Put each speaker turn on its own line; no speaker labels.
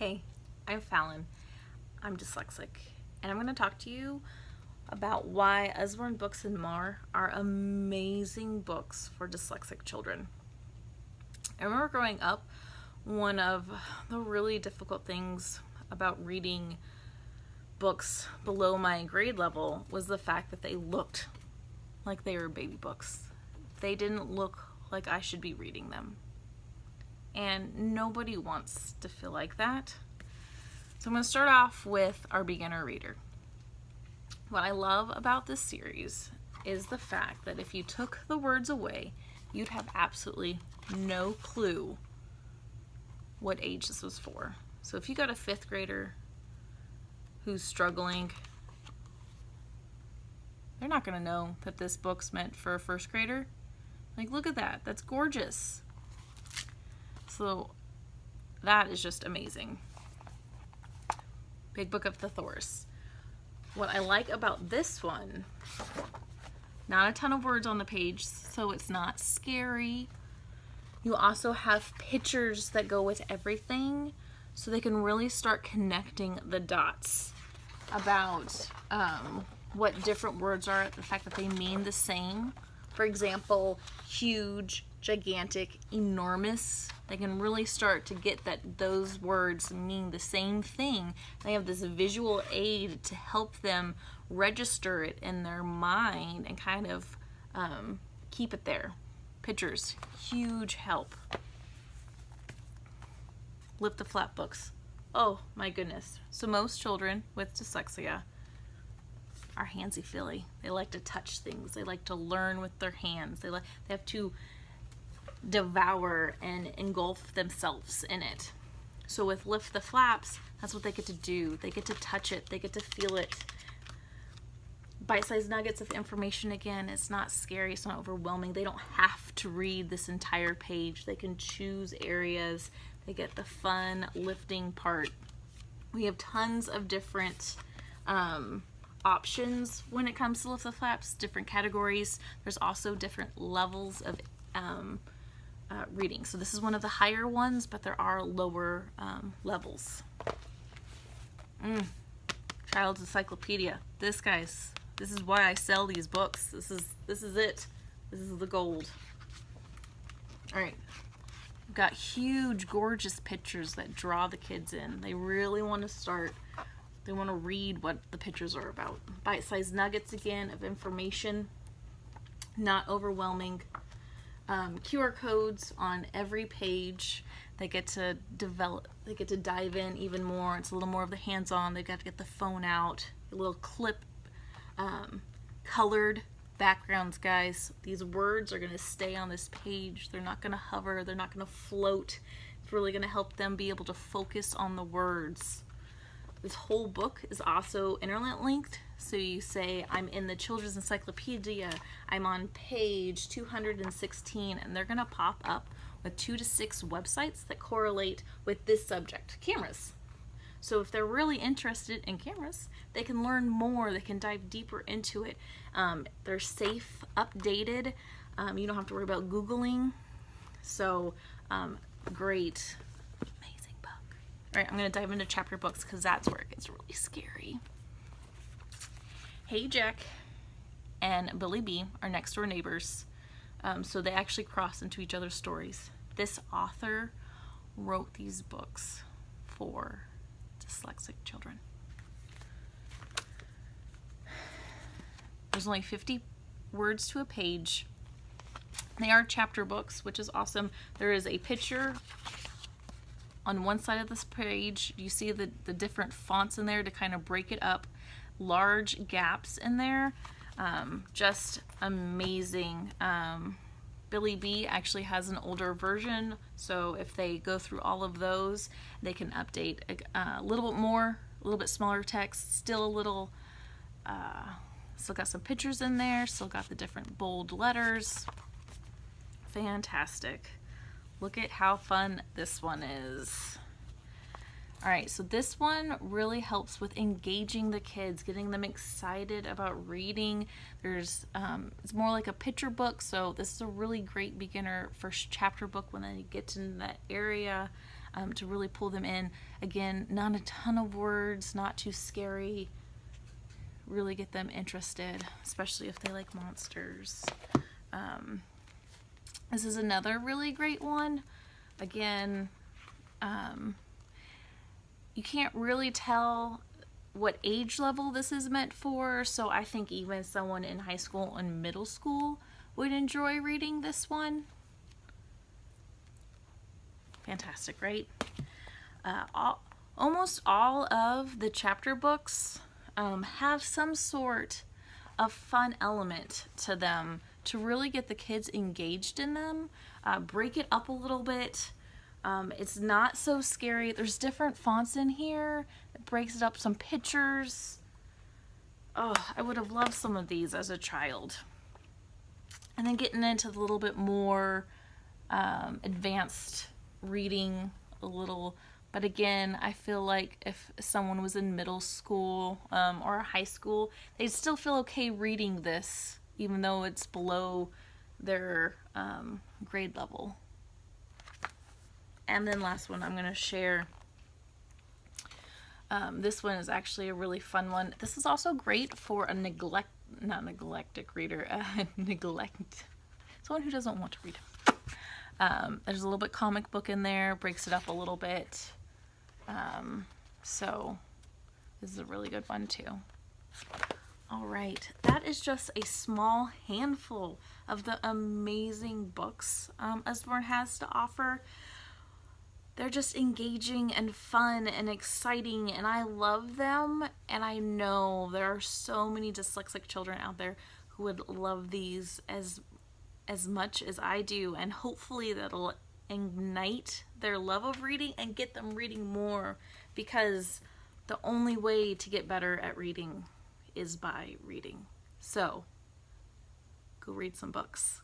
Hey, I'm Fallon. I'm dyslexic, and I'm going to talk to you about why Usborne Books and More are amazing books for dyslexic children. I remember growing up, one of the really difficult things about reading books below my grade level was the fact that they looked like they were baby books. They didn't look like I should be reading them. And nobody wants to feel like that. So I'm going to start off with our beginner reader. What I love about this series is the fact that if you took the words away, you'd have absolutely no clue what age this was for. So if you got a 5th grader who's struggling, they're not going to know that this book's meant for a 1st grader. Like, look at that. That's gorgeous. So that is just amazing. Big Book of Thesaurus. What I like about this one, not a ton of words on the page, so it's not scary. You also have pictures that go with everything, so they can really start connecting the dots about what different words are, the fact that they mean the same. For example, huge, gigantic, enormous. They can really start to get that those words mean the same thing. They have this visual aid to help them register it in their mind and kind of keep it there. Pictures, huge help. Lift the Flap books. Oh my goodness. So most children with dyslexia are handsy-feely. They like to touch things. They like to learn with their hands. They have to devour and engulf themselves in it. So with Lift the Flaps, that's what they get to do. They get to touch it. They get to feel it. Bite-sized nuggets of information again. It's not scary. It's not overwhelming. They don't have to read this entire page. They can choose areas. They get the fun lifting part. We have tons of different options when it comes to Lift the Flaps, different categories. There's also different levels of reading. So this is one of the higher ones, but there are lower levels. Child's Encyclopedia. This is why I sell these books. This is it. This is the gold. All right. We've got huge, gorgeous pictures that draw the kids in. They really want to start. They want to read what the pictures are about. Bite-sized nuggets again of information, not overwhelming. QR codes on every page. They get to develop. They get to dive in even more. It's a little more of the hands-on. They've got to get the phone out. A little clip, colored backgrounds, guys. These words are going to stay on this page. They're not going to hover. They're not going to float. It's really going to help them be able to focus on the words. This whole book is also interlinked, so you say, I'm in the Children's Encyclopedia, I'm on page 216, and they're going to pop up with 2 to 6 websites that correlate with this subject, cameras. So if they're really interested in cameras, they can learn more, they can dive deeper into it. They're safe, updated, you don't have to worry about Googling, so great. All right, I'm going to dive into chapter books because that's where it gets really scary. Hey Jack and Billy B are next door neighbors, so they actually cross into each other's stories. This author wrote these books for dyslexic children. There's only 50 words to a page. They are chapter books, which is awesome. There is a picture on one side of this page. You see the different fonts in there to kind of break it up. Large gaps in there. Just amazing. Billy B actually has an older version, so if they go through all of those, they can update a little bit more, a little bit smaller text, still a little, still got some pictures in there, still got the different bold letters. Fantastic. Look at how fun this one is. All right, so this one really helps with engaging the kids, getting them excited about reading. It's more like a picture book, so this is a really great beginner first chapter book when they get in that area. to really pull them in. Again, not a ton of words, not too scary. Really get them interested, especially if they like monsters. This is another really great one. Again, you can't really tell what age level this is meant for, so I think even someone in high school and middle school would enjoy reading this one. Fantastic, right? Almost all of the chapter books have some sort of fun element to them to really get the kids engaged in them. Break it up a little bit. It's not so scary. There's different fonts in here. It breaks it up, some pictures. Oh, I would have loved some of these as a child. And then getting into the little bit more advanced reading a little. But again, I feel like if someone was in middle school or high school, they'd still feel okay reading this, even though it's below their grade level. And then last one I'm going to share. This one is actually a really fun one. This is also great for a neglectic reader. Someone who doesn't want to read. There's a little bit comic book in there, breaks it up a little bit. So this is a really good one too. All right, that is just a small handful of the amazing books Usborne has to offer. They're just engaging and fun and exciting, and I love them, and I know there are so many dyslexic children out there who would love these as much as I do, and hopefully that'll ignite their love of reading and get them reading more, because the only way to get better at reading is by reading. So, go read some books.